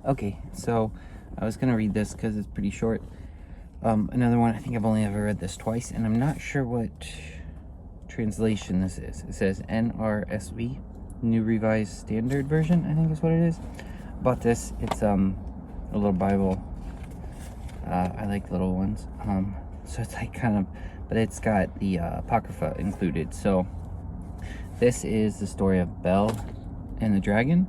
Okay, so I was gonna read this because it's pretty short. Another one, I think I've only ever read this twice, and I'm not sure what translation this is. It says NRSV, New Revised Standard Version, I think is what it is. Bought this. It's a little Bible. I like little ones. So it's like kind of, but it's got the apocrypha included. So this is the story of Bel and the dragon,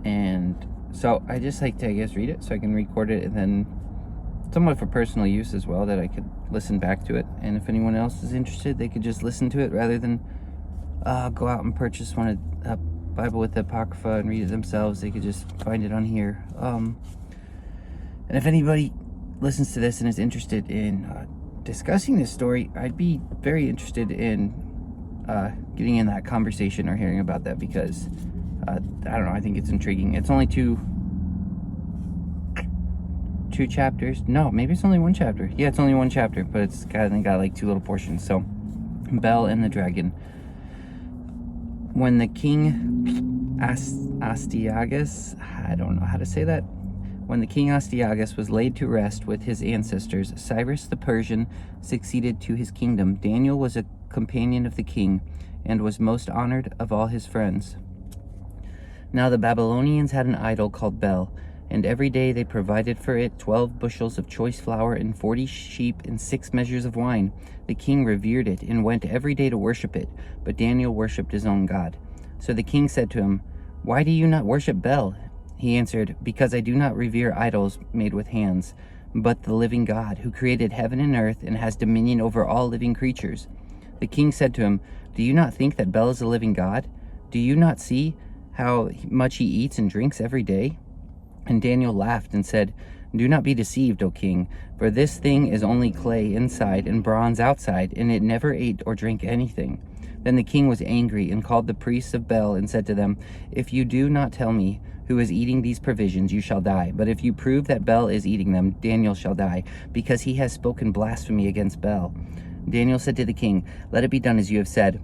and so I just like to, I guess, read it so I can record it, and then somewhat for personal use as well, that I could listen back to it. And if anyone else is interested, they could just listen to it rather than go out and purchase a Bible with the apocrypha and read it themselves. They could just find it on here. And if anybody listens to this and is interested in discussing this story, I'd be very interested in getting in that conversation or hearing about that, because I don't know, I think it's intriguing. It's only two chapters. No, maybe it's only one chapter. Yeah, it's only one chapter, but it's got like two little portions. So Bel and the dragon. When the king Astyages, I don't know how to say that. When the king Astyages was laid to rest with his ancestors, Cyrus the Persian succeeded to his kingdom. Daniel was a companion of the king and was most honored of all his friends. Now the Babylonians had an idol called Bel, and every day they provided for it 12 bushels of choice flour and 40 sheep and 6 measures of wine. The king revered it and went every day to worship it, but Daniel worshipped his own God. So the king said to him, "Why do you not worship Bel?" He answered, "Because I do not revere idols made with hands, but the living God, who created heaven and earth and has dominion over all living creatures." The king said to him, "Do you not think that Bel is a living God? Do you not see how much he eats and drinks every day?" And Daniel laughed and said, "Do not be deceived, O king, for this thing is only clay inside and bronze outside, and it never ate or drank anything." Then the king was angry and called the priests of Bel and said to them, "If you do not tell me who is eating these provisions, you shall die. But if you prove that Bel is eating them, Daniel shall die, because he has spoken blasphemy against Bel." Daniel said to the king, "Let it be done as you have said."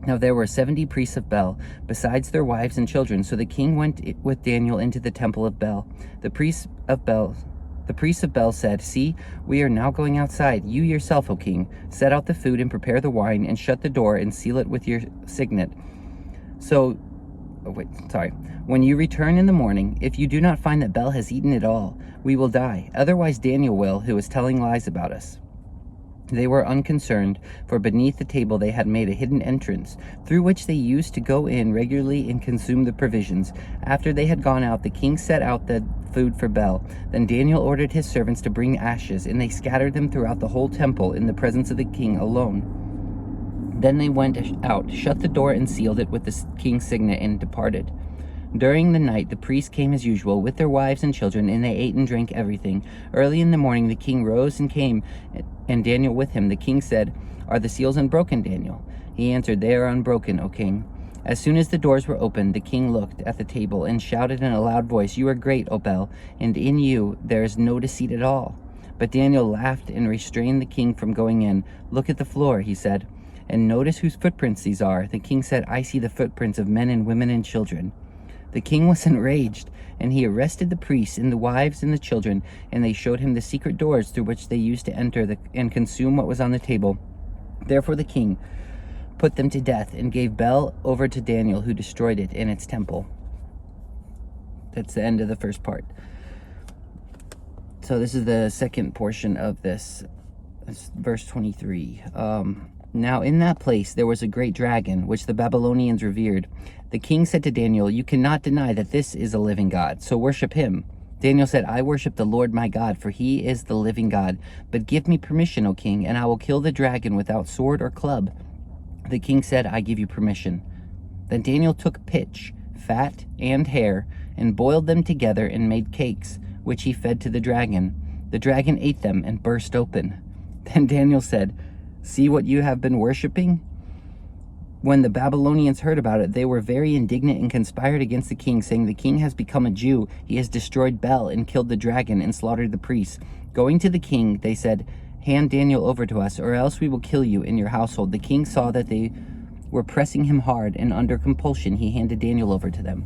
Now there were 70 priests of Bel, besides their wives and children. So the king went with Daniel into the temple of Bel. The priests of Bel said, "See, we are now going outside. You yourself, O king, set out the food and prepare the wine, and shut the door and seal it with your signet. When you return in the morning, if you do not find that Bel has eaten it all, we will die. Otherwise Daniel will, who is telling lies about us." They were unconcerned, for beneath the table they had made a hidden entrance, through which they used to go in regularly and consume the provisions. After they had gone out, the king set out the food for Bel. Then Daniel ordered his servants to bring ashes, and they scattered them throughout the whole temple in the presence of the king alone. Then they went out, shut the door, and sealed it with the king's signet, and departed. During the night the priests came as usual with their wives and children, and they ate and drank everything. Early in the morning the king rose and came, and Daniel with him. The king said, "Are the seals unbroken, Daniel?" He answered, "They are unbroken, O king." As soon as the doors were opened, the king looked at the table and shouted in a loud voice, "You are great, O Bel, and in you there is no deceit at all." But Daniel laughed and restrained the king from going in. "Look at the floor," he said, "and notice whose footprints these are." The king said, "I see the footprints of men and women and children." The king was enraged, and he arrested the priests and the wives and the children, and they showed him the secret doors through which they used to enter and consume what was on the table. Therefore the king put them to death and gave Bel over to Daniel, who destroyed it in its temple. That's the end of the first part. So this is the second portion of this. It's verse 23. Now in that place there was a great dragon, which the Babylonians revered. The king said to Daniel, "You cannot deny that this is a living God, so worship him." Daniel said, "I worship the Lord my God, for he is the living God. But give me permission, O king, and I will kill the dragon without sword or club." The king said, "I give you permission." Then Daniel took pitch, fat, and hair, and boiled them together and made cakes, which he fed to the dragon. The dragon ate them and burst open. Then Daniel said, "See what you have been worshiping?" When the Babylonians heard about it, they were very indignant and conspired against the king, saying, "The king has become a Jew. He has destroyed Bel and killed the dragon and slaughtered the priests." Going to the king, they said, "Hand Daniel over to us, or else we will kill you and your household." The king saw that they were pressing him hard, and under compulsion he handed Daniel over to them.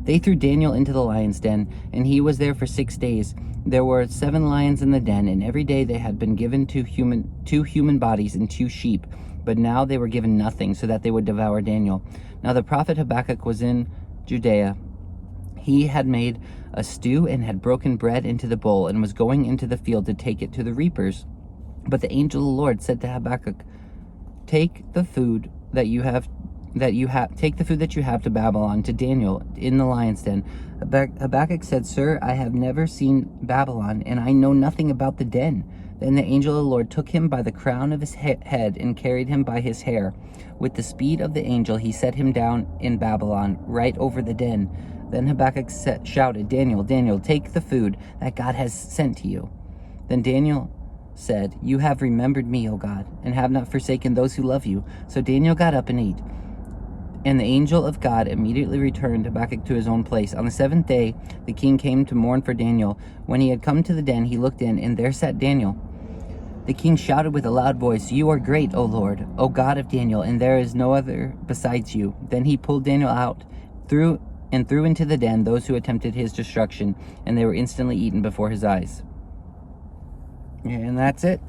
They threw Daniel into the lion's den, and he was there for 6 days. There were 7 lions in the den, and every day they had been given 2 human bodies and 2 sheep. But now they were given nothing, so that they would devour Daniel. Now the prophet Habakkuk was in Judea. He had made a stew and had broken bread into the bowl, and was going into the field to take it to the reapers. But the angel of the Lord said to Habakkuk, Take the food that you have to Babylon, to Daniel in the lion's den. Habakkuk said, Sir, I have never seen Babylon, and I know nothing about the den. Then the angel of the Lord took him by the crown of his head and carried him by his hair. With the speed of the angel, he set him down in Babylon, right over the den. Then Habakkuk shouted, Daniel, Daniel, take the food that God has sent to you. Then Daniel said, You have remembered me, O God, and have not forsaken those who love you. So Daniel got up and ate. And the angel of God immediately returned Habakkuk to his own place. On the 7th day, the king came to mourn for Daniel. When he had come to the den, he looked in, and there sat Daniel. The king shouted with a loud voice, You are great, O Lord, O God of Daniel, and there is no other besides you. Then he pulled Daniel out, threw into the den those who attempted his destruction, and they were instantly eaten before his eyes. And that's it.